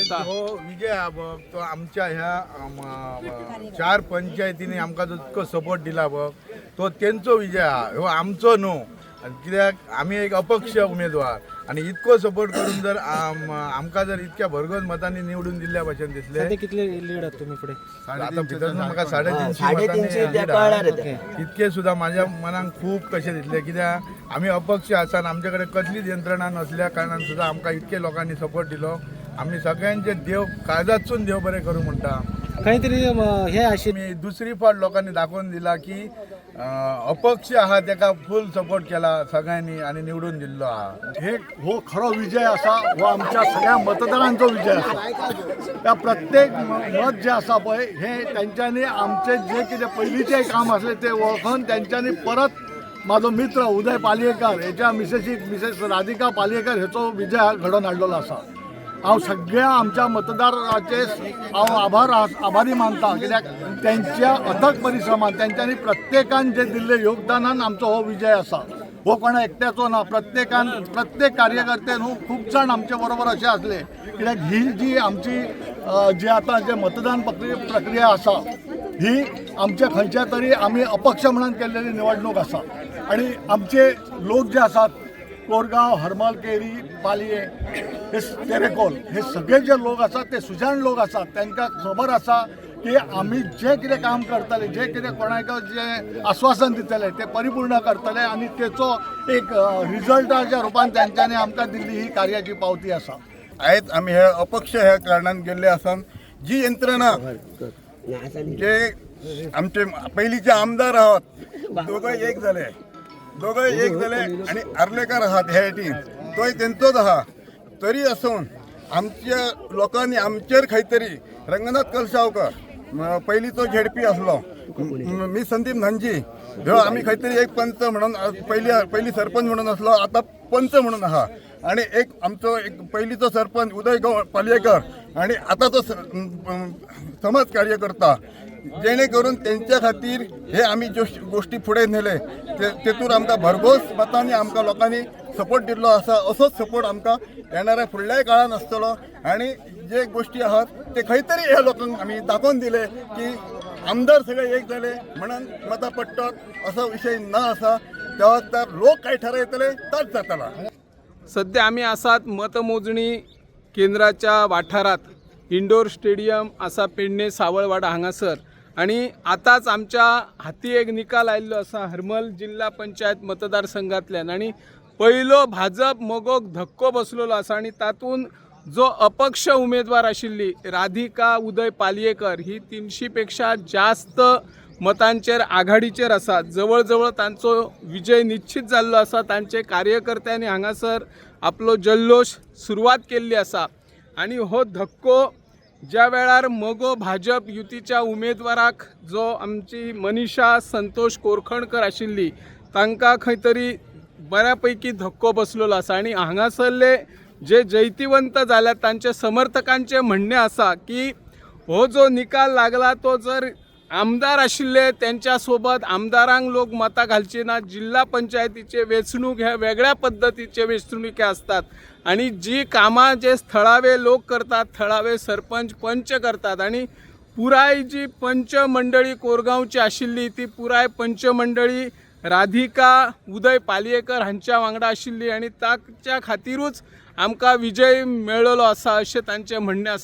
होता हो विजय हा बघ तो आमच्या ह्या 4 पंचायतींनी आमका जो इतको सपोर्ट दिला बघ तो त्यांचो विजय हा हो आमचो नो कित्याक आम्ही एक अपक्ष उमेदवार आणि इतको सपोर्ट करून जर आमका जर इतक्या भरघोस मतांनी निवडून दिल्या भाशेन दिसले सध्या कितले लीड आहात तुम्ही पुढे? आता भितर म्हाका 350 मतांनी इतके सुद्धा माझ्या मनाक खूप कशे दिसले कित्याक आम्ही अपक्ष आसान आमच्याकडे कसलीच यंत्रणा नसल्या कारणान सुद्धा आमका इतके लोकांनी सपोर्ट दिलो आम्ही सगळ्यांचे देव काळजातसून देव बरे करू म्हणटा काहीतरी हे अशी मी दुसरी फाट लोकांनी दाखवून दिला की अपक्ष हा त्याका फुल सपोर्ट केला सगळ्यांनी आणि निवडून दिल्लो हा हे हो खरो विजय असा व आमच्या सगळ्या मतदारांचो विजय असा त्या प्रत्येक मत जे असा पळय हे त्यांच्यानी आमचे जे कितें पयलींचे काम असले ते वळखून त्यांच्यानी परत माझो मित्र उदय पालयेकर हेच्या मिसेस राधिका पालयेकर हेचो विजय घडोवन हाडलेलो असा हांव सगळ्या आमच्या मतदाराचे हांव आभारी मानता कित्याक त्यांच्या अथक परिश्रमान त्यांच्यानी प्रत्येकान जे दिल्ले योगदानान आमचो हो विजय असा हो कोणा एकट्याचो ना प्रत्येक कार्यकर्ते न्हू खूब जाण आमचे बरोबर असे असले कित्याक ही जी आमची जी आता जे मतदान प्रक्रिया असा ही आमच्या खंयच्या तरी आमी अपक्ष म्हणून केल्लेली निवडणूक असा आणि आमचे लोक जे आसात कोरगांव हरमल केरी पालये हे तेरेकोल हे सगळे जे लोक असतात ते सुजाण लोक असतात त्यांना खबर असा की आम्ही जे कितें काम करतले जे कितें कोणाक जे आश्वासन दितले ते परिपूर्ण करतले आणि त्याचो एक रिजल्टाच्या रुपान त्यांच्यानी आमकां दिल्ली ही कार्याची पावती असा आयज आम्ही हे अपक्ष ह्या कारणान गेल्ले आसान जी यंत्रणा जे आमचे पयलींचे आमदार आहात दोघंय एक झाले आणि आर्लेकर आहात ह्या टीम तोय तेंचोच आहा तरी आसून आमच्या लोकांनी आमचेर खंय तरी रंगनाथ कलशावकर पयलींचो झेडपी असलो मी संदीप नांजी ह्यो आमी खंय तरी एक पंच म्हणून पयली सरपंच म्हणून असलो आता पंच म्हणून आहा आणि एक आमचो एक पयलींचो सरपंच उदय पालयेकर आणि आताचो समाज कार्यकर्ता जेणे करून त्यांच्या खातीर हे आम्ही ज्यो गोष्टी फुडें नेले तेतून आमकां भरघोस मतांनी आमकां लोकांनी सपोर्ट दिल्लो आसा असोच सपोर्ट आमकां येणाऱ्या फुडल्याय काळान आसतलो आणि जे गोष्टी आहात ते खंय तरी ह्या लोकांक आमी दाखोवन दिले की आमदार सगळे एक झाले म्हणून मतां पडटात असो विषय न आसा त्या वक्तार लोक काय ठरयतले ताच जातला. सध्या आम्ही आसात मतमोजणी केंद्राच्या वाठारात इंडोर स्टेडियम आसा पेडणे सावळवाडा हांगासर आणि आताच आमच्या हाती एक निकाल आयिल्लो आसा हरमल जिल्हा पंचायत मतदारसंघातल्यान आणि पयलो भाजप मोगोक धक्को बसलेलो आसा आणि तातून जो अपक्ष उमेदवार आशिल्ली राधिका उदय पालयेकर ही 300 पेक्षा जास्त मतांचेर आघाडीचेर आसा जवळ तांचो विजय निश्चित जाल्लो आसा तांचे कार्यकर्त्यांनी हांगासर आपलो जल्लोश सुरवात केल्ली आसा आणि हो धक्को ज्या वेळार मोगो भाजप युतीच्या उमेदवाराक जो आमची मनीषा संतोष कोरखणकर आशिल्ली तांकां खंय तरी बऱ्यापैकी धक्को बसलेलो आसा आणि हांगासरले जे जैतिवंत जाल्यात तांचे समर्थकांचे म्हणणे आसा की हो जो निकाल लागला तो जर आमदार आशिल्ले त्यांच्या सोबत आमदारांक लोक मतां घालचे ना जिल्हा पंचायतीचे वेंचणूक ह्या वेगळ्या पद्धतीचे वेंचणुके असतात आणि जी कामां जे थळावे लोक करतात थळावे सरपंच पंच करतात आणि पुराय जी पंच मंडळी कोरगांवची आशिल्ली ती पुराय पंच मंडळी राधिका उदय पालयेकर हांच्या वांगडा आशिल्ली आणि ताच्या खातीरूच आमकां विजय मेळ्ळलो आसा अशें तांचें म्हणणें आसा.